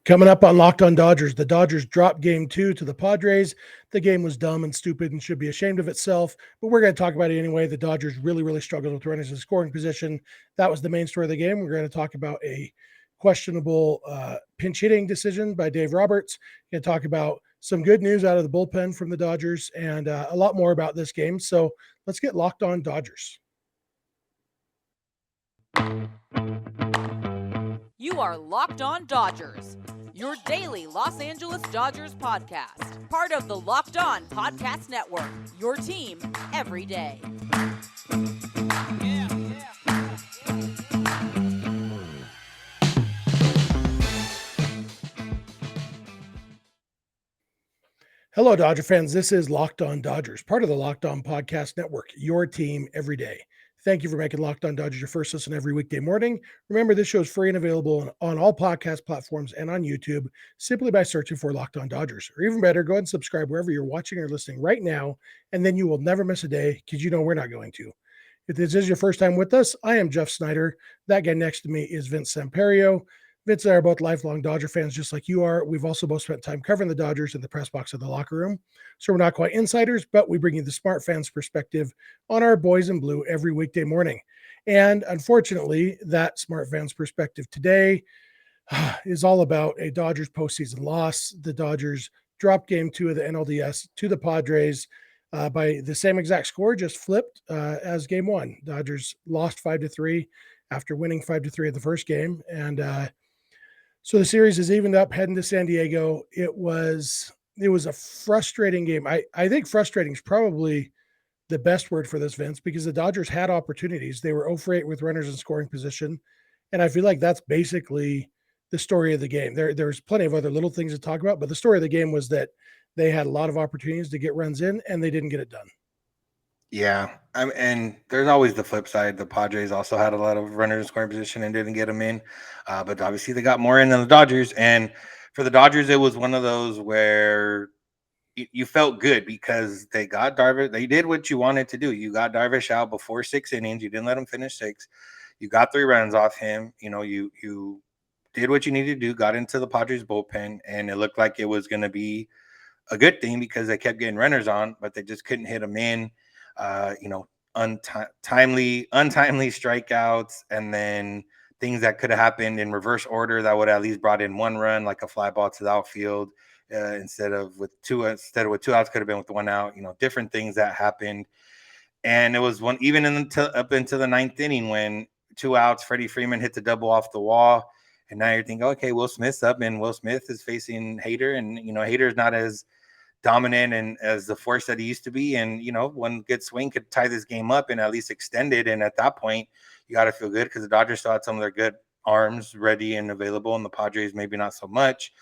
Coming up on Locked On Dodgers, the Dodgers dropped game 2 to the Padres. The game was dumb and stupid and should be ashamed of itself, but we're going to talk about it anyway. The Dodgers really struggled with runners in scoring position. That was the main story of the game. We're going to talk about a questionable pinch hitting decision by Dave Roberts. We're going to talk about some good news out of the bullpen from the Dodgers and a lot more about this game. So let's get Locked On Dodgers. You are Locked On Dodgers, your daily Los Angeles Dodgers podcast. Part of the Locked On Podcast Network, your team every day. Hello, Dodger fans. This is Locked On Dodgers, part of the Locked On Podcast Network, your team every day. Thank you for making Locked On Dodgers your first listen every weekday morning. Remember, this show is free and available on all podcast platforms and on YouTube simply by searching for Locked On Dodgers. Or even better, go ahead and subscribe wherever you're watching or listening right now, and then you will never miss a day because you know we're not going to. If this is your first time with us, I am Jeff Snider. That guy next to me is Vince Samperio. Vince and I are both lifelong Dodger fans just like you are. We've also both spent time covering the Dodgers in the press box of the locker room. So we're not quite insiders, but we bring you the smart fans perspective on our boys in blue every weekday morning. And unfortunately, that smart fans perspective today is all about a Dodgers postseason loss. The Dodgers dropped game 2 of the NLDS to the Padres by the same exact score, just flipped as game 1. Dodgers lost 5-3 after winning 5-3 in the first game. And so the series is evened up heading to San Diego. It was a frustrating game. I think frustrating is probably the best word for this, Vince, because the Dodgers had opportunities. They were 0 for 8 with runners in scoring position. And I feel like that's basically the story of the game. There's plenty of other little things to talk about, but the story of the game was that they had a lot of opportunities to get runs in and they didn't get it done. Yeah, and there's always the flip side. The Padres also had a lot of runners in scoring position and didn't get them in, but obviously they got more in than the Dodgers. And for the Dodgers, it was one of those where you felt good because they got Darvish. They did what you wanted to do. You got Darvish out before 6 innings. You didn't let him finish 6. You got 3 runs off him. You know, you did what you needed to do. Got into the Padres bullpen, and it looked like it was going to be a good thing because they kept getting runners on, but they just couldn't hit them in. Untimely strikeouts, and then things that could have happened in reverse order that would have at least brought in 1 run, like a fly ball to the outfield, instead of with 2 outs, could have been with 1 out. Different things that happened, and it was one even up into the 9th inning when 2 outs, Freddie Freeman hit the double off the wall, and now you're thinking, okay, Will Smith's up, and Will Smith is facing Hayden, and Hayden's not as dominant and as the force that he used to be, and one good swing could tie this game up and at least extend it. And at that point, you got to feel good because the Dodgers still had some of their good arms ready and available, and the Padres maybe not so much.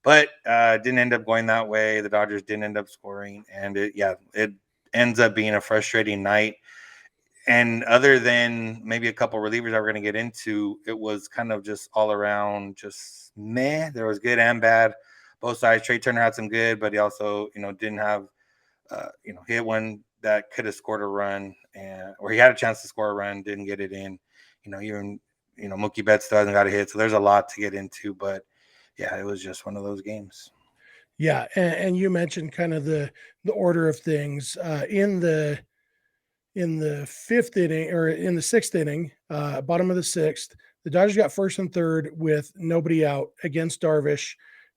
But didn't end up going that way. The Dodgers didn't end up scoring, and it ends up being a frustrating night. And other than maybe a couple relievers that we're going to get into, it was kind of just all around just meh. There was good and bad. Both sides. Trey Turner had some good, but he also, didn't have, he hit one that could have scored a run, or he had a chance to score a run, didn't get it in. Even Mookie Betts still hasn't got a hit, so there's a lot to get into. But yeah, it was just one of those games. Yeah, and you mentioned kind of the order of things in the 5th inning or in the 6th inning, bottom of the 6th. The Dodgers got 1st and 3rd with nobody out against Darvish.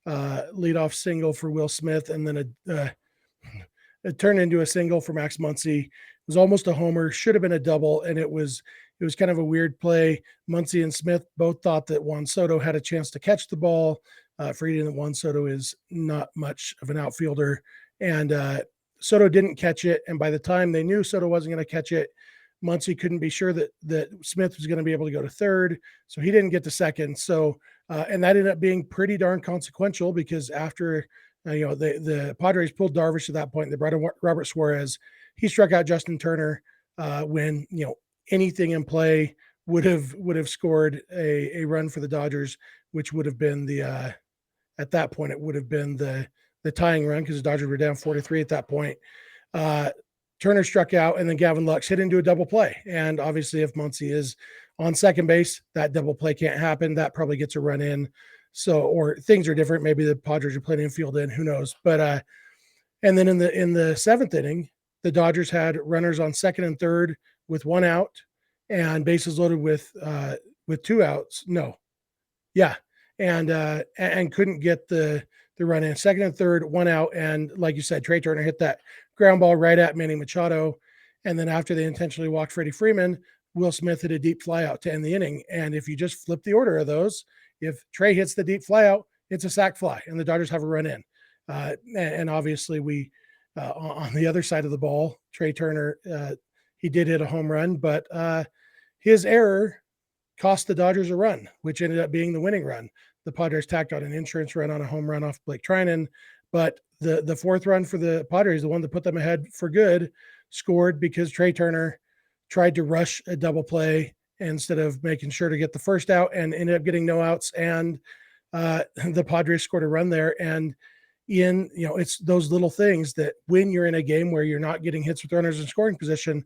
Leadoff single for Will Smith, and then it turned into a single for Max Muncy. It was almost a homer, should have been a double, and it was kind of a weird play. Muncy and Smith both thought that Juan Soto had a chance to catch the ball, forgetting that Juan Soto is not much of an outfielder, and Soto didn't catch it. And by the time they knew Soto wasn't going to catch it, Muncy couldn't be sure that Smith was going to be able to go to 3rd, so he didn't get to 2nd. So and that ended up being pretty darn consequential because after the Padres pulled Darvish at that point, they brought in Robert Suarez. He struck out Justin Turner when anything in play would have scored a run for the Dodgers, which would have been at that point it would have been the tying run because the Dodgers were down 4-3 at that point. Turner struck out, and then Gavin Lux hit into a double play. And obviously, if Muncy is on second base, that double play can't happen. That probably gets a run in. So, or things are different. Maybe the Padres are playing infield in, who knows? But and then in the seventh inning, the Dodgers had runners on second and third with one out and bases loaded with two outs. No, yeah, and couldn't get the run in second and third, one out, and like you said, Trey Turner hit that ground ball right at Manny Machado, and then after they intentionally walked Freddie Freeman, Will Smith hit a deep flyout to end the inning. And if you just flip the order of those, if Trey hits the deep flyout, it's a sac fly, and the Dodgers have a run in. And obviously, we on the other side of the ball, Trey Turner, he did hit a home run, but his error cost the Dodgers a run, which ended up being the winning run. The Padres tacked on an insurance run on a home run off Blake Trinan, but the fourth run for the Padres, the one that put them ahead for good, scored because Trey Turner tried to rush a double play instead of making sure to get the first out and ended up getting no outs. And the Padres scored a run there. And it's those little things that when you're in a game where you're not getting hits with runners in scoring position,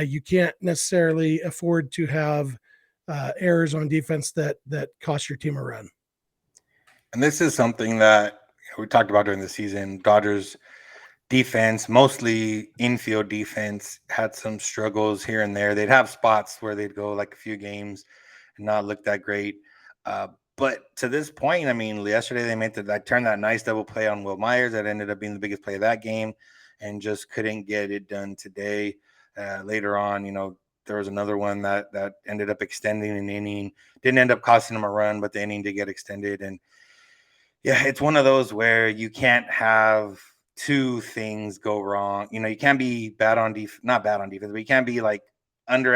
you can't necessarily afford to have errors on defense that cost your team a run. And this is something that we talked about during the season. Dodgers defense, mostly infield defense, had some struggles here and there. They'd have spots where they'd go like a few games and not look that great. But to this point, I mean, yesterday they turned that nice double play on Will Myers that ended up being the biggest play of that game, and just couldn't get it done today. Later on, there was another one that ended up extending an inning. Didn't end up costing them a run, but the inning did get extended. And yeah, it's one of those where you can't have two things go wrong. You can't be not bad on defense, but you can't be like below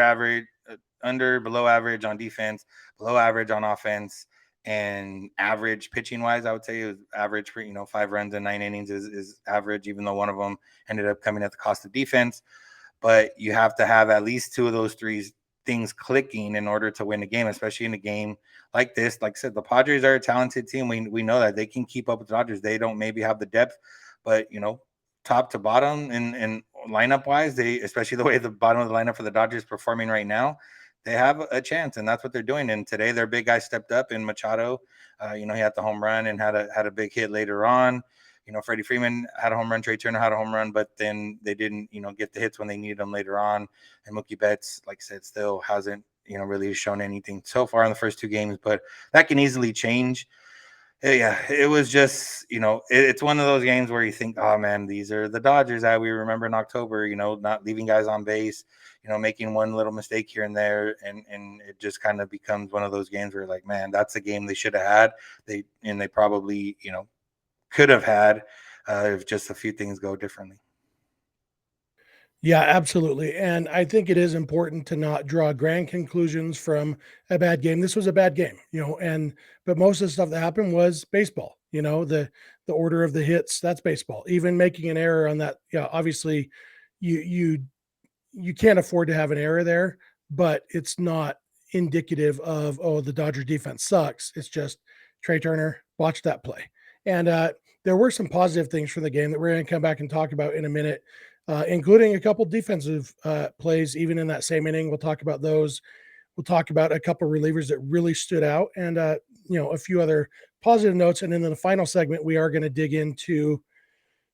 average on defense, below average on offense, and average pitching wise. I would say it was average for 5 runs in 9 innings is average, even though one of them ended up coming at the cost of defense. But you have to have at least 2 of those 3 things clicking in order to win a game, especially in a game like this. Like I said, the Padres are a talented team. We know that they can keep up with the Dodgers. They don't maybe have the depth, but top to bottom and lineup wise, they, especially the way the bottom of the lineup for the Dodgers performing right now, they have a chance, and that's what they're doing. And today their big guy stepped up in Machado. He had the home run and had a big hit later on. Freddie Freeman had a home run, Trey Turner had a home run, but then they didn't, get the hits when they needed them later on. And Mookie Betts, like I said, still hasn't, really shown anything so far in the first 2 games, but that can easily change. Yeah, it was just, it's one of those games where you think, oh man, these are the Dodgers that we remember in October, not leaving guys on base, making one little mistake here and there. And it just kind of becomes one of those games where like, man, that's a game they should have had. They probably, could have had if just a few things go differently. Yeah, absolutely. And I think it is important to not draw grand conclusions from a bad game. This was a bad game, but most of the stuff that happened was baseball. The order of the hits, that's baseball. Even making an error on that, obviously you can't afford to have an error there, but it's not indicative of, the Dodgers defense sucks. It's just Trey Turner, watch that play. And there were some positive things from the game that we're going to come back and talk about in a minute, including a couple defensive plays, even in that same inning. We'll talk about those. We'll talk about a couple relievers that really stood out and, a few other positive notes. And then in the final segment, we are going to dig into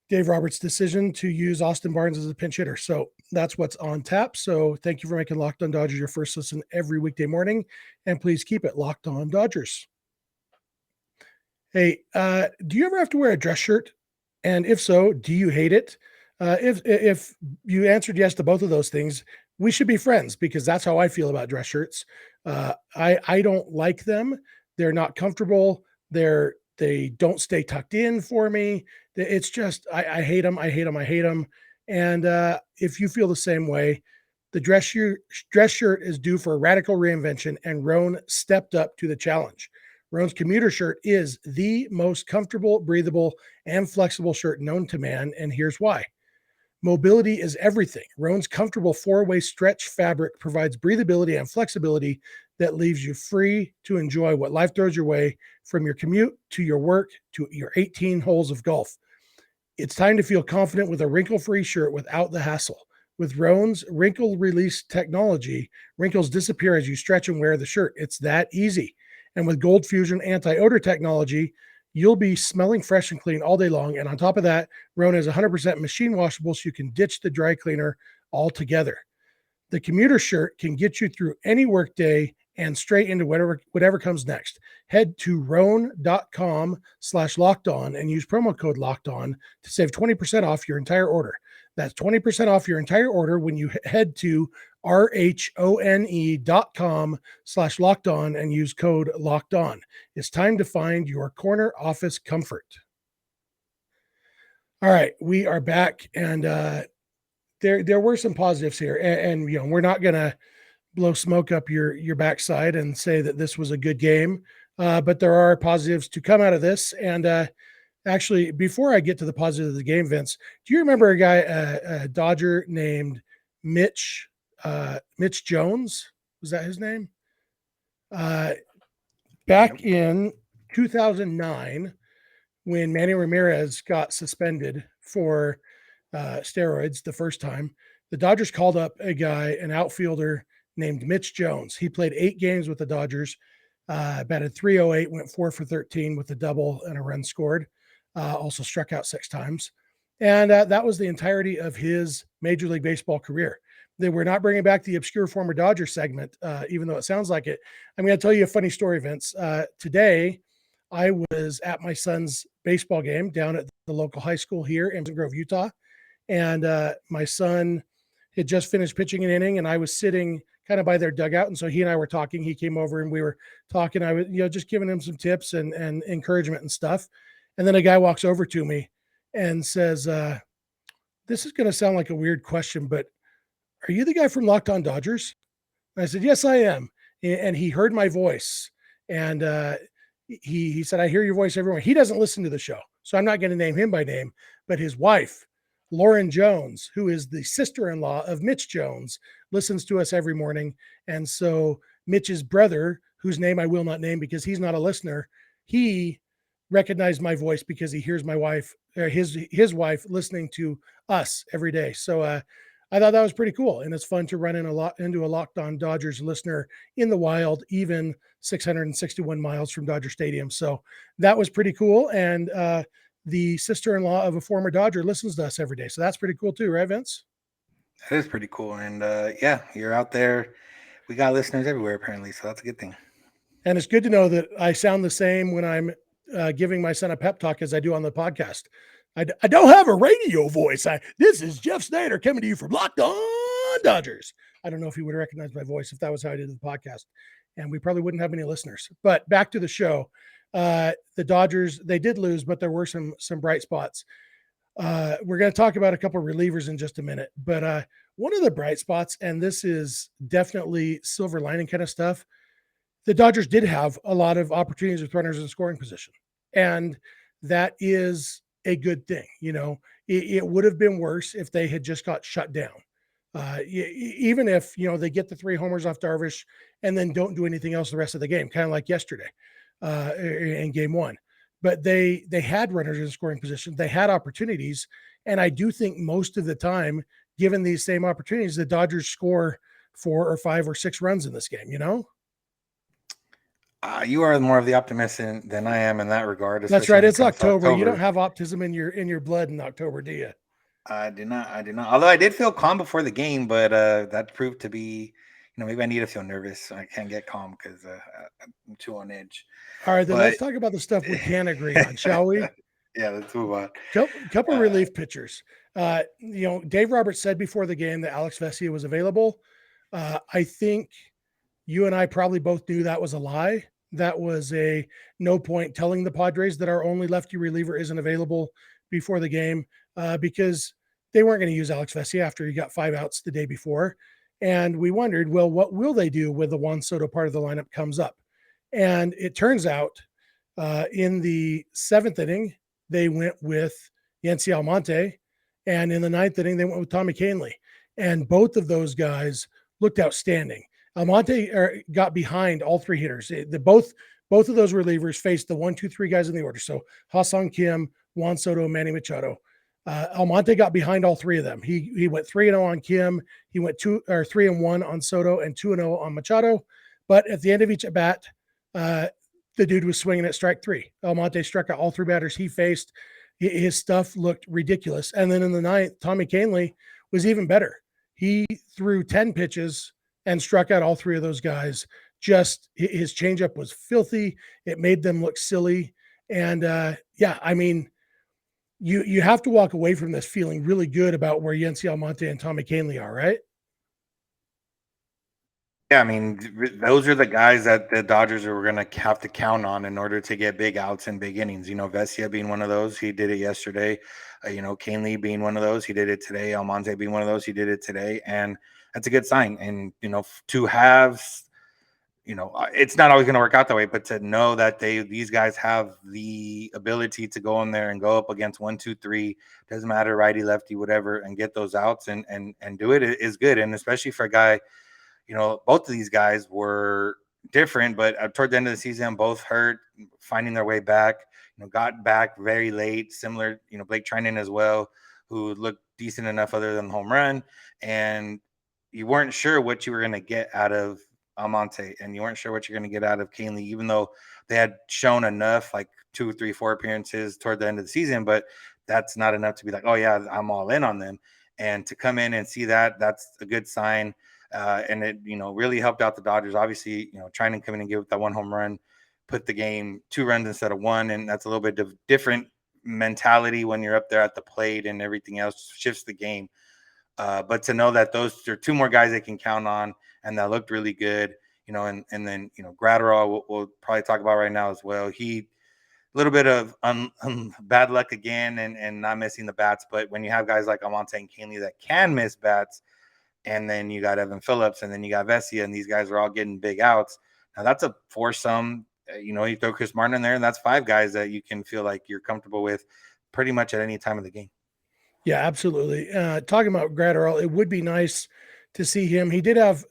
Dave Roberts' decision to use Austin Barnes as a pinch hitter. So that's what's on tap. So thank you for making Locked On Dodgers your first listen every weekday morning. And please keep it Locked On Dodgers. Hey, do you ever have to wear a dress shirt? And if so, do you hate it? If you answered yes to both of those things, we should be friends, because that's how I feel about dress shirts. I don't like them. They're not comfortable. They don't stay tucked in for me. It's just, I hate them. I hate them. I hate them. And if you feel the same way, the dress shirt is due for a radical reinvention, and Roan stepped up to the challenge. Roan's commuter shirt is the most comfortable, breathable, and flexible shirt known to man, and here's why. Mobility is everything. Roan's comfortable 4-way stretch fabric provides breathability and flexibility that leaves you free to enjoy what life throws your way, from your commute to your work to your 18 holes of golf. It's time to feel confident with a wrinkle-free shirt without the hassle. With Roan's wrinkle release technology, wrinkles disappear as you stretch and wear the shirt. It's that easy. And with Gold Fusion anti-odor technology, you'll be smelling fresh and clean all day long. And on top of that, Rona is 100% machine washable, so you can ditch the dry cleaner altogether. The commuter shirt can get you through any workday and straight into whatever comes next. Head to roan.com/lockedon and use promo code lockedon to save 20% off your entire order. That's 20% off your entire order when you head to RHONE.com/lockedon and use code lockedon. It's time to find your corner office comfort. All right, we are back, and there were some positives here, and we're not gonna blow smoke up your backside and say that this was a good game, but there are positives to come out of this. And actually, before I get to the positives of the game, Vince, do you remember a guy, a Dodger named Mitch Jones? Was that his name? Back in 2009, when Manny Ramirez got suspended for steroids the first time, the Dodgers called up a guy, an outfielder named Mitch Jones. He played 8 games with the Dodgers, batted .308, went 4 for 13 with a double and a run scored. Also struck out 6 times. And that was the entirety of his Major League Baseball career. They were not bringing back the obscure former Dodger segment, even though it sounds like it. I'm going to tell you a funny story, Vince. Today, I was at my son's baseball game down at the local high school here in Grove, Utah. And my son had just finished pitching an inning, and I was sitting kind of by their dugout. And so he and I were talking. He came over and we were talking. I was, just giving him some tips and encouragement and stuff. And then a guy walks over to me and says, this is going to sound like a weird question, but are you the guy from Locked On Dodgers? And I said, yes, I am. And he heard my voice. And he said, I hear your voice everywhere. He doesn't listen to the show, so I'm not going to name him by name, but his wife, Lauren Jones, who is the sister-in-law of Mitch Jones, listens to us every morning. And so Mitch's brother, whose name I will not name because he's not a listener, he recognized my voice because he hears my wife, or his wife, listening to us every day. So I thought that was pretty cool. And it's fun to run into a Locked On Dodgers listener in the wild, even 661 miles from Dodger Stadium. So that was pretty cool. And the sister-in-law of a former Dodger listens to us every day. So that's pretty cool too, right, Vince? That is pretty cool. And yeah, you're out there. We got listeners everywhere, apparently. So that's a good thing. And it's good to know that I sound the same when I'm giving my son a pep talk as I do on the podcast. I don't have a radio voice. This is Jeff Snider coming to you from Locked On Dodgers. I don't know if he would recognize my voice if that was how I did the podcast. And we probably wouldn't have any listeners. But back to the show. The Dodgers, they did lose, but there were some bright spots. We're going to talk about a couple of relievers in just a minute. But one of the bright spots, and this is definitely silver lining kind of stuff, the Dodgers did have a lot of opportunities with runners in scoring position. And that is a good thing. It would have been worse if they had just got shut down. Even if, they get the 3 homers off Darvish and then don't do anything else the rest of the game, kind of like yesterday in game 1. But they had runners in scoring position. They had opportunities. And I do think most of the time, given these same opportunities, the Dodgers score 4 or 5 or 6 runs in this game, You are more of the optimist than I am in that regard. That's right. It's October. You don't have optimism in your blood in October, do you? I do not. Although I did feel calm before the game, but that proved to be, maybe I need to feel nervous. I can't get calm because I'm too on edge. All right, then let's talk about the stuff we can agree on, shall we? Yeah, let's move on. Couple relief pitchers. Dave Roberts said before the game that Alex Vesia was available. I think you and I probably both knew that was a lie. That was a no point telling the Padres that our only lefty reliever isn't available before the game because they weren't going to use Alex Vesia after he got 5 outs the day before. And we wondered, well, what will they do when the Juan Soto part of the lineup comes up? And it turns out in the 7th inning, they went with Yency Almonte. And in the 9th inning, they went with Tommy Kahnle. And both of those guys looked outstanding. Almonte got behind all 3 hitters. Both of those relievers faced the 1, 2, 3 guys in the order. So Ha-Seong Kim, Juan Soto, Manny Machado. Almonte got behind all 3 of them. He went 3-0 on Kim. He went 3-1 on Soto and 2-0 on Machado. But at the end of each at bat, the dude was swinging at strike 3. Almonte struck out all 3 batters he faced. His stuff looked ridiculous. And then in the 9th, Tommy Kahnle was even better. He threw 10 pitches and struck out all 3 of those guys. Just his changeup was filthy. It made them look silly. And yeah, I mean, you have to walk away from this feeling really good about where Yency Almonte and Tommy Kahnle are, right? Yeah, I mean, those are the guys that the Dodgers are going to have to count on in order to get big outs and big innings. Vesia being one of those, he did it yesterday. Kahnle being one of those, he did it today. Almonte being one of those, he did it today, and that's a good sign. And to have, it's not always going to work out that way, but to know that these guys have the ability to go in there and go up against 1, 2, 3, doesn't matter, righty, lefty, whatever, and get those outs and do it is good. And especially for a guy. Both of these guys were different, but toward the end of the season, both hurt, finding their way back. Got back very late. Similar, Blake Treinen as well, who looked decent enough other than the home run, and you weren't sure what you were going to get out of Almonte, and you weren't sure what you're going to get out of Kahnle, even though they had shown enough, like 2, 3, 4 appearances toward the end of the season, but that's not enough to be like, oh yeah, I'm all in on them. And to come in and see that's a good sign. And it, really helped out the Dodgers. Obviously, trying to come in and give up that 1 home run, put the game 2 runs instead of 1. And that's a little bit of different mentality when you're up there at the plate and everything else shifts the game. But to know that those are 2 more guys they can count on and that looked really good, and then, Gratterall we'll probably talk about right now as well. He, a little bit of bad luck again and not missing the bats. But when you have guys like Almonte and Kahnle that can miss bats, and then you got Evan Phillips, and then you got Vesia, and these guys are all getting big outs. Now that's a foursome. You throw Chris Martin in there, and that's 5 guys that you can feel like you're comfortable with pretty much at any time of the game. Yeah, absolutely. Talking about Gratterall, it would be nice to see him. He did have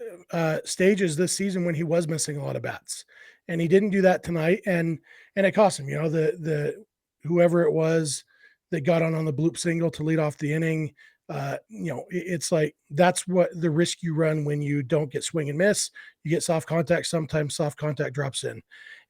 stages this season when he was missing a lot of bats, and he didn't do that tonight, and it cost him. The whoever it was that got on the bloop single to lead off the inning. It's like that's what the risk you run when you don't get swing and miss. You get soft contact. Sometimes soft contact drops in.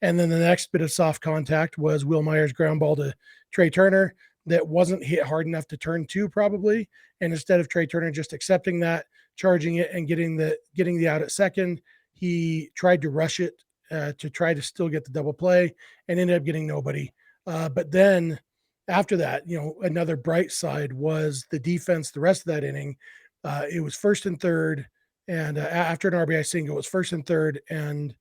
And then the next bit of soft contact was Will Myers' ground ball to Trey Turner that wasn't hit hard enough to turn 2 probably. And instead of Trey Turner just accepting that, charging it and getting the out at second, he tried to rush it to try to still get the double play and ended up getting nobody. But then after that, another bright side was the defense. The rest of that inning, it was 1st and 3rd, and after an RBI single, it was 1st and 3rd, and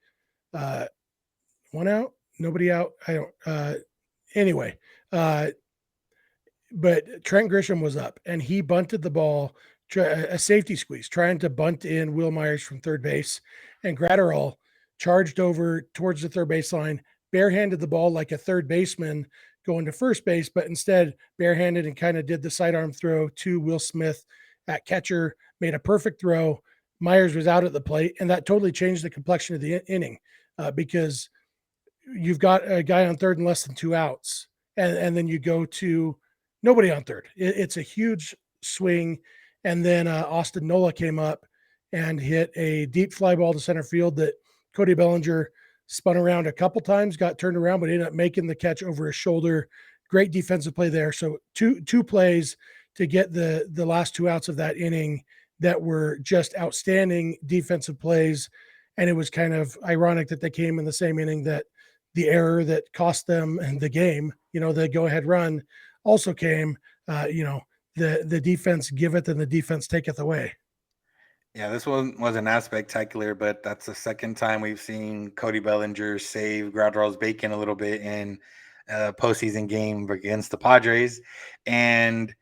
1 out, nobody out. I don't. Anyway, but Trent Grisham was up, and he bunted the ball, a safety squeeze, trying to bunt in Will Myers from third base, and Gratterall charged over towards the third baseline, barehanded the ball like a third baseman going to first base, but instead barehanded and kind of did the sidearm throw to Will Smith at catcher, made a perfect throw. Myers was out at the plate, and that totally changed the complexion of the inning because you've got a guy on third and less than 2 outs, and then you go to nobody on third. It's a huge swing, and then Austin Nola came up and hit a deep fly ball to center field that Cody Bellinger spun around a couple times, got turned around, but ended up making the catch over his shoulder. Great defensive play there. So two plays to get the last 2 outs of that inning that were just outstanding defensive plays. And it was kind of ironic that they came in the same inning that the error that cost them the game, the go-ahead run also came. The defense giveth and the defense taketh away. Yeah, this one wasn't as spectacular, but that's the second time we've seen Cody Bellinger save Gratterall's bacon a little bit in a postseason game against the Padres. And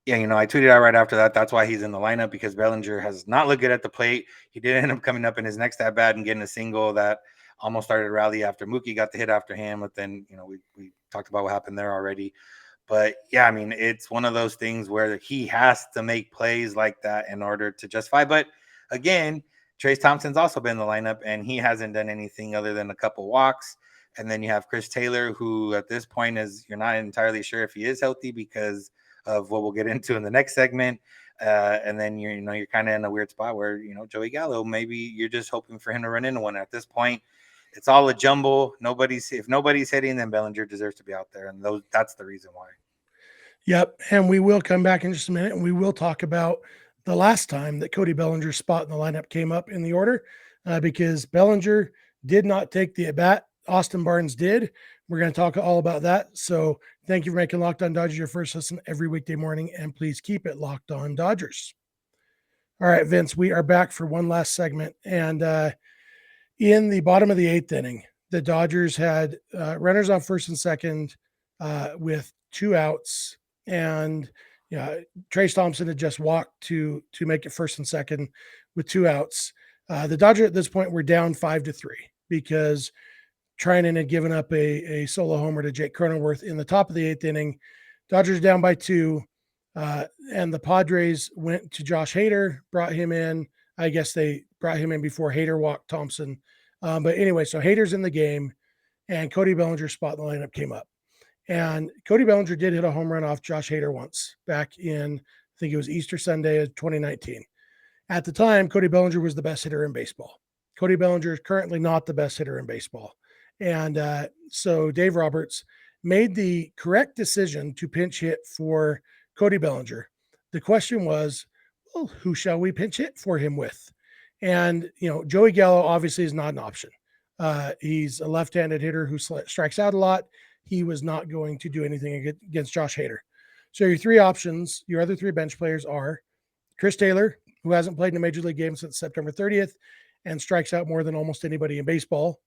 yeah, I tweeted out right after that. That's why he's in the lineup, because Bellinger has not looked good at the plate. He did end up coming up in his next at bat and getting a single that almost started a rally after Mookie got the hit after him. But then, we talked about what happened there already. But yeah, I mean, it's one of those things where he has to make plays like that in order to justify. But again, Trace Thompson's also been in the lineup, and he hasn't done anything other than a couple walks. And then you have Chris Taylor, who at this point you're not entirely sure if he is healthy because of what we'll get into in the next segment. And then you're kind of in a weird spot where, Joey Gallo, maybe you're just hoping for him to run into one at this point. it's all a jumble. If nobody's hitting, then Bellinger deserves to be out there, and that's the reason why. Yep. And we will come back in just a minute and we will talk about the last time that Cody Bellinger's spot in the lineup came up in the order because Bellinger did not take the at bat. Austin Barnes did. We're going to talk all about that. So thank you for making Locked On Dodgers your first listen every weekday morning, and please keep it Locked On Dodgers. All right, Vince, we are back for one last segment. And in the bottom of the eighth inning, the Dodgers had runners on first and second with 2 outs. And Trace Thompson had just walked to make it first and second with 2 outs. The Dodgers at this point were down 5-3 because Trinan had given up a solo homer to Jake Cronenworth in the top of the eighth inning. Dodgers down by 2, and the Padres went to Josh Hader, brought him in. I guess they brought him in before Hader walked Thompson. But anyway, so Hader's in the game, and Cody Bellinger's spot in the lineup came up. And Cody Bellinger did hit a home run off Josh Hader once back in, I think it was Easter Sunday of 2019. At the time, Cody Bellinger was the best hitter in baseball. Cody Bellinger is currently not the best hitter in baseball. And so Dave Roberts made the correct decision to pinch hit for Cody Bellinger. The question was, well, who shall we pinch hit for him with? And, Joey Gallo obviously is not an option. He's a left-handed hitter who strikes out a lot. He was not going to do anything against Josh Hader. So your 3 options, your other 3 bench players are Chris Taylor, who hasn't played in a major league game since September 30th and strikes out more than almost anybody in baseball.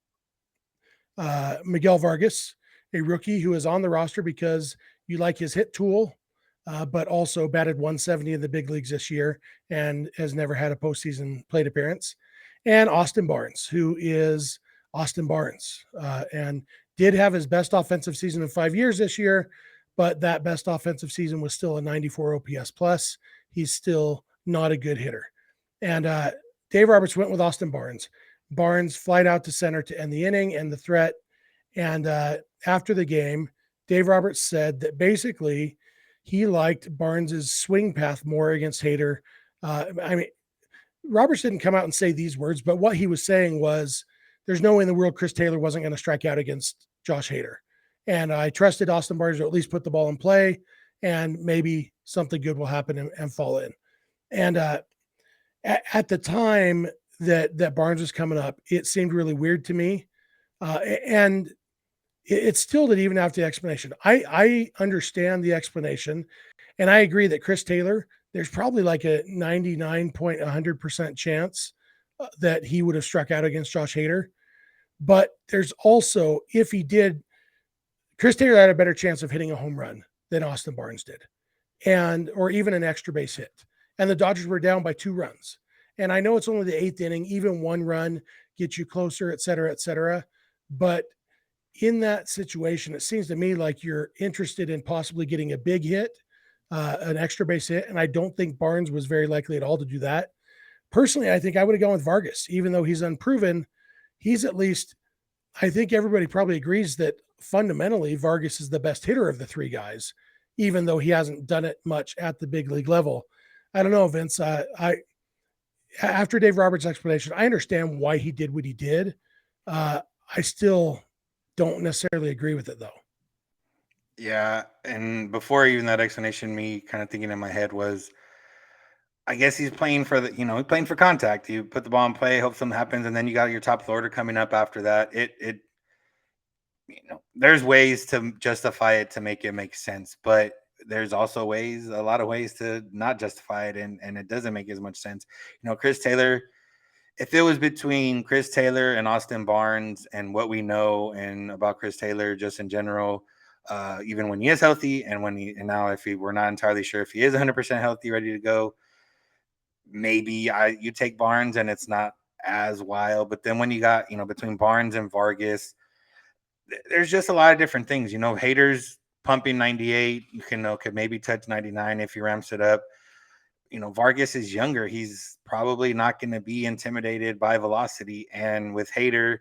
Miguel Vargas, a rookie who is on the roster because you like his hit tool, but also batted 170 in the big leagues this year and has never had a postseason plate appearance. And Austin Barnes, who is Austin Barnes, and did have his best offensive season in 5 years this year, but that best offensive season was still a 94 OPS plus. He's still not a good hitter. And Dave Roberts went with Austin Barnes. Barnes flied out to center to end the inning and the threat. And after the game, Dave Roberts said that basically he liked Barnes's swing path more against Hader. Roberts didn't come out and say these words, but what he was saying was, there's no way in the world Chris Taylor wasn't going to strike out against Josh Hader. And I trusted Austin Barnes to at least put the ball in play, and maybe something good will happen and fall in. And at the time that Barnes was coming up, it seemed really weird to me. And it still did, even after the explanation. I understand the explanation, and I agree that Chris Taylor, there's probably like a 99.100% chance that he would have struck out against Josh Hader. But there's also, if he did, Chris Taylor had a better chance of hitting a home run than Austin Barnes did, or even an extra base hit. And the Dodgers were down by 2 runs. And I know it's only the 8th inning, even 1 run gets you closer, et cetera, et cetera. But in that situation, it seems to me like you're interested in possibly getting a big hit, an extra base hit. And I don't think Barnes was very likely at all to do that. Personally, I think I would have gone with Vargas, even though he's unproven. He's at least, I think everybody probably agrees that fundamentally Vargas is the best hitter of the 3 guys, even though he hasn't done it much at the big league level. I don't know, Vince. After Dave Roberts' explanation, I understand why he did what he did. I still don't necessarily agree with it, though. Yeah, and before even that explanation, me kind of thinking in my head was, I guess he's playing for he's playing for contact. You put the ball in play, hope something happens, and then you got your top order coming up after that. There's ways to justify it to make it make sense, but there's also a lot of ways to not justify it, and it doesn't make as much sense. Chris Taylor, if it was between Chris Taylor and Austin Barnes and what we know and about Chris Taylor just in general, even when he is healthy and now if we're not entirely sure if he is 100% healthy, ready to go, maybe you take Barnes and it's not as wild. But then when you got, between Barnes and Vargas, there's just a lot of different things. Hader's pumping 98, could maybe touch 99 if he ramps it up. Vargas is younger. He's probably not going to be intimidated by velocity. And with Hader,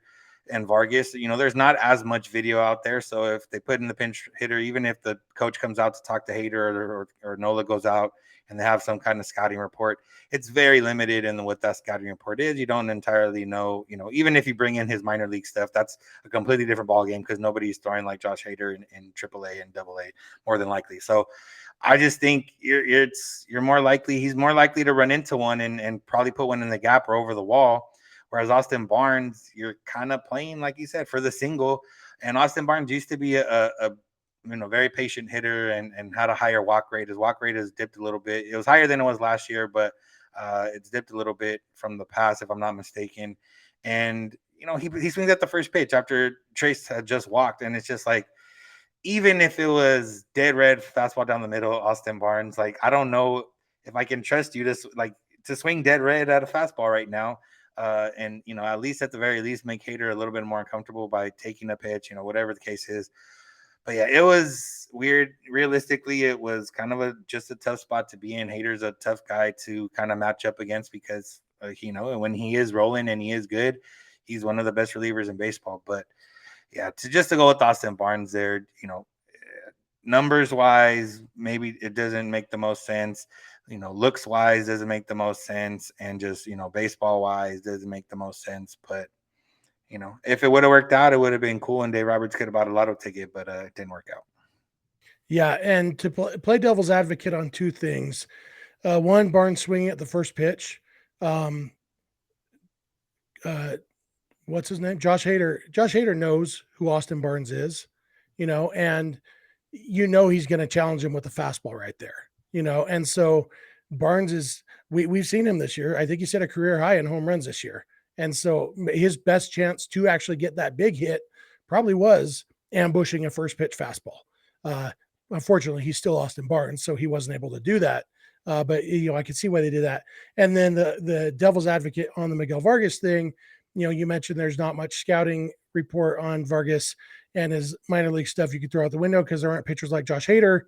and Vargas. There's not as much video out there. So if they put in the pinch hitter, even if the coach comes out to talk to Hader or Nola goes out and they have some kind of scouting report, it's very limited in what that scouting report is. You don't entirely know, even if you bring in his minor league stuff, that's a completely different ballgame because nobody's throwing like Josh Hader in AAA and AA more than likely. So I just think he's more likely to run into one and probably put one in the gap or over the wall. Whereas Austin Barnes, you're kind of playing, like you said, for the single. And Austin Barnes used to be a very patient hitter and had a higher walk rate. His walk rate has dipped a little bit. It was higher than it was last year, but it's dipped a little bit from the past, if I'm not mistaken. And, he swings at the first pitch after Trace had just walked. And it's just like, even if it was dead red fastball down the middle, Austin Barnes, like, I don't know if I can trust you to swing dead red at a fastball right now. And at least at the very least, make Hader a little bit more uncomfortable by taking a pitch, whatever the case is. But yeah, it was weird. Realistically, it was kind of just a tough spot to be in. Hader's a tough guy to kind of match up against because, when he is rolling and he is good, he's one of the best relievers in baseball. But yeah, to go with Austin Barnes there, numbers wise, maybe it doesn't make the most sense. Looks wise doesn't make the most sense, and just baseball wise doesn't make the most sense. But if it would have worked out, it would have been cool, and Dave Roberts could have bought a lotto ticket, but it didn't work out. Yeah, and to play devil's advocate on two things. One, Barnes swinging at the first pitch. What's his name? Josh Hader. Josh Hader knows who Austin Barnes is, and he's going to challenge him with a fastball right there, and so Barnes is, we've seen him this year. I think he set a career high in home runs this year. And so his best chance to actually get that big hit probably was ambushing a first pitch fastball. Unfortunately, he's still Austin Barnes, so he wasn't able to do that. But I could see why they did that. And then the devil's advocate on the Miguel Vargas thing, you mentioned there's not much scouting report on Vargas and his minor league stuff you could throw out the window because there aren't pitchers like Josh Hader.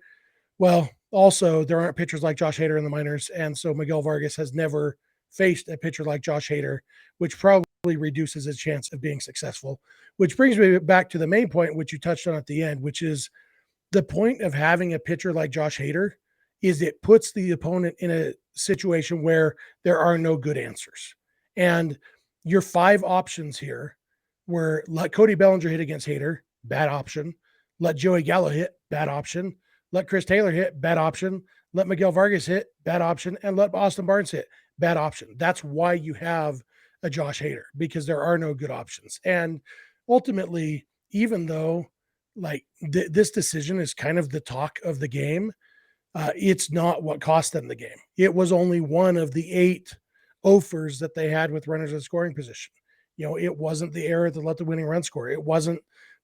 Well, also there aren't pitchers like Josh Hader in the minors, and so Miguel Vargas has never faced a pitcher like Josh Hader, which probably reduces his chance of being successful. Which brings me back to the main point, which you touched on at the end, which is the point of having a pitcher like Josh Hader is it puts the opponent in a situation where there are no good answers. And your 5 options here were let Cody Bellinger hit against Hader, bad option. Let Joey Gallo hit, bad option. Let Chris Taylor hit, bad option. Let Miguel Vargas hit, bad option. And let Austin Barnes hit, bad option. That's why you have a Josh Hader, because there are no good options. And ultimately, even though this decision is kind of the talk of the game, it's not what cost them the game. It was only one of the 8 offers that they had with runners in scoring position. It wasn't the error that let the winning run score. It wasn't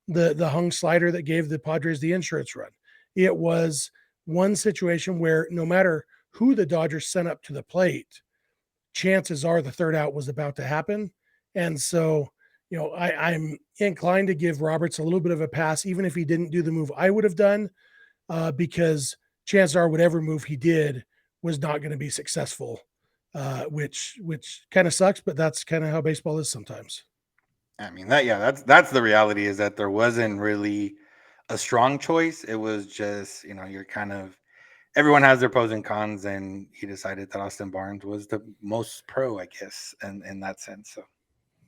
the hung slider that gave the Padres the insurance run. It was one situation where no matter who the Dodgers sent up to the plate, chances are the third out was about to happen. And so, I'm inclined to give Roberts a little bit of a pass, even if he didn't do the move I would have done, because chances are whatever move he did was not going to be successful, which kind of sucks, but that's kind of how baseball is sometimes. I mean, that's the reality, is that there wasn't really a strong choice. It was just, you're kind of, everyone has their pros and cons, and he decided that Austin Barnes was the most pro, I guess, in that sense. So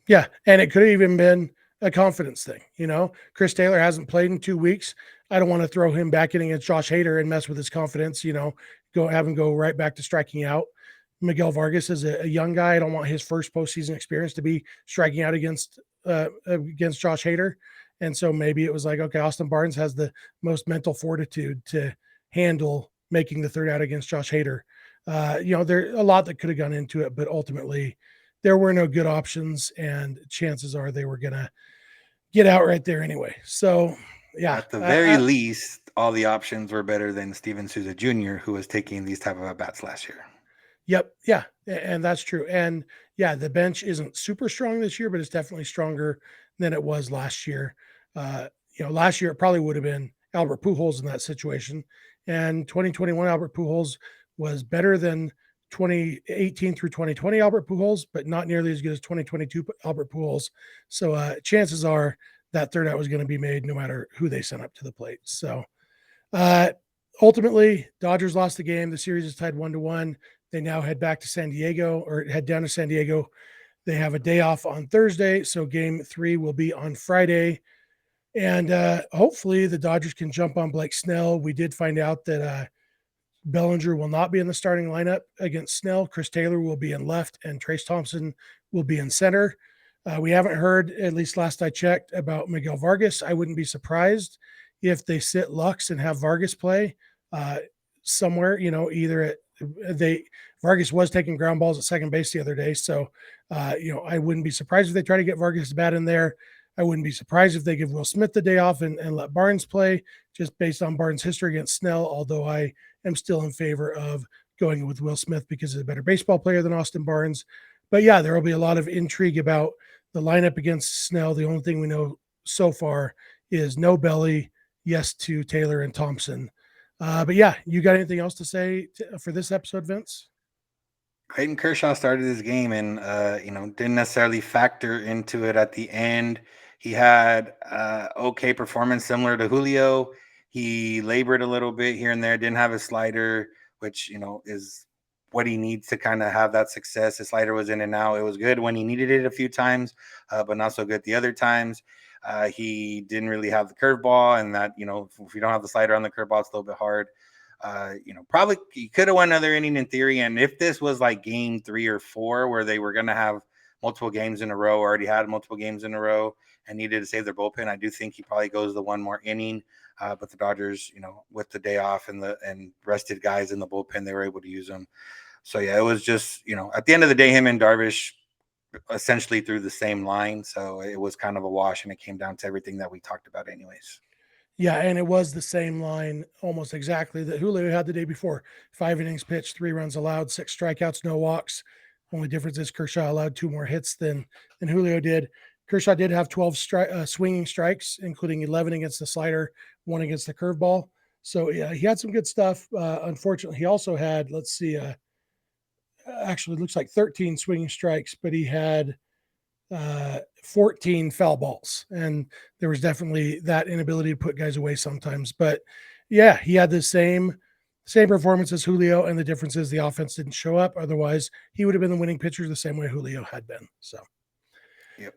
yeah, and it could have even been a confidence thing. Chris Taylor hasn't played in 2 weeks. I don't want to throw him back in against Josh Hader and mess with his confidence, have him go right back to striking out. Miguel Vargas is a young guy. I don't want his first postseason experience to be striking out against Josh Hader. And so maybe it was like, okay, Austin Barnes has the most mental fortitude to handle making the third out against Josh Hader. There's a lot that could have gone into it, but ultimately there were no good options, and chances are they were going to get out right there anyway. So, yeah. At the very least, all the options were better than Steven Souza Jr., who was taking these type of at-bats last year. Yep. Yeah. And that's true. And yeah, the bench isn't super strong this year, but it's definitely stronger than it was last year. Last year it probably would have been Albert Pujols in that situation. And 2021 Albert Pujols was better than 2018 through 2020 Albert Pujols, but not nearly as good as 2022 Albert Pujols. So chances are that third out was going to be made no matter who they sent up to the plate. So ultimately, Dodgers lost the game. The series is tied 1-1. They now head back to San Diego, or head down to San Diego. They have a day off on Thursday, so game 3 will be on Friday. And hopefully the Dodgers can jump on Blake Snell. We did find out that Bellinger will not be in the starting lineup against Snell. Chris Taylor will be in left, and Trace Thompson will be in center. We haven't heard, at least last I checked, about Miguel Vargas. I wouldn't be surprised if they sit Lux and have Vargas play somewhere, either Vargas was taking ground balls at second base the other day. So, I wouldn't be surprised if they try to get Vargas bat in there. I wouldn't be surprised if they give Will Smith the day off and let Barnes play, just based on Barnes' history against Snell, although I am still in favor of going with Will Smith because he's a better baseball player than Austin Barnes. But yeah, there will be a lot of intrigue about the lineup against Snell. The only thing we know so far is no Belly, yes to Taylor and Thompson. But yeah, you got anything else to say for this episode, Vince? Clayton Kershaw started this game and, didn't necessarily factor into it at the end. He had okay performance similar to Julio. He labored a little bit here and there, didn't have a slider, which, is what he needs to kind of have that success. His slider was in and out. It was good when he needed it a few times, but not so good the other times. He didn't really have the curveball, and that, if you don't have the slider on the curveball, it's a little bit hard. Probably he could have won another inning in theory. And if this was like game 3 or 4, where they were going to have multiple games in a row, already had multiple games in a row and needed to save their bullpen, I do think he probably goes the one more inning. But the Dodgers, with the day off and rested guys in the bullpen, they were able to use them. So yeah, it was just, at the end of the day, him and Darvish essentially threw the same line. So it was kind of a wash, and it came down to everything that we talked about anyways. Yeah, and it was the same line almost exactly that Julio had the day before. 5 innings pitched, 3 runs allowed, 6 strikeouts, no walks. Only difference is Kershaw allowed 2 more hits than Julio did. Kershaw did have 12 swinging strikes, including 11 against the slider, 1 against the curveball. So yeah, he had some good stuff. Unfortunately, he also had, actually looks like 13 swinging strikes, but he had 14 foul balls, and there was definitely that inability to put guys away sometimes. But yeah, he had the same performance as Julio, and the difference is the offense didn't show up. Otherwise, he would have been the winning pitcher the same way Julio had been. So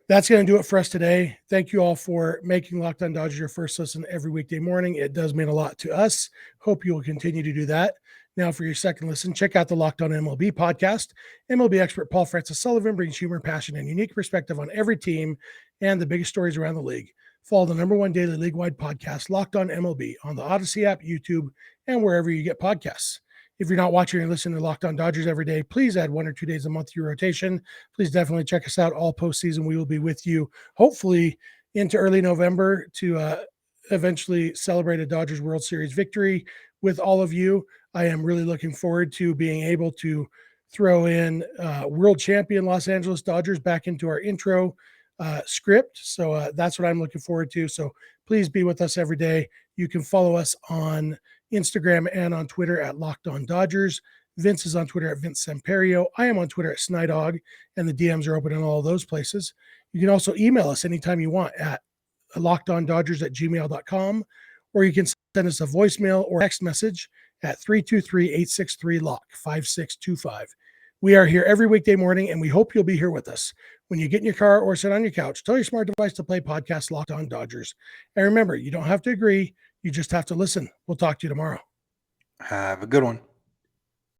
That's going to do it for us today. Thank you all for making Locked On Dodgers your first listen every weekday morning. It does mean a lot to us. Hope you will continue to do that. Now, for your second listen, check out the Locked On MLB podcast. MLB expert Paul Francis Sullivan brings humor, passion, and unique perspective on every team and the biggest stories around the league. Follow the #1 daily league-wide podcast, Locked On MLB, on the Odyssey app, YouTube, and wherever you get podcasts. If you're not watching or listening to Locked On Dodgers every day, please add 1 or 2 days a month to your rotation. Please definitely check us out all postseason. We will be with you, hopefully, into early November to eventually celebrate a Dodgers World Series victory with all of you. I am really looking forward to being able to throw in world champion Los Angeles Dodgers back into our intro script. So that's what I'm looking forward to. So please be with us every day. You can follow us on Instagram and on Twitter at Locked On Dodgers. Vince is on Twitter at Vince Samperio. I am on Twitter at Snidog, and the DMs are open in all of those places. You can also email us anytime you want at lockedondodgers@gmail.com, or you can send us a voicemail or text message at 323-863-LOCK 5625. We are here every weekday morning, and we hope you'll be here with us. When you get in your car or sit on your couch, tell your smart device to play podcast Locked On Dodgers. And remember, you don't have to agree. You just have to listen. We'll talk to you tomorrow. Have a good one.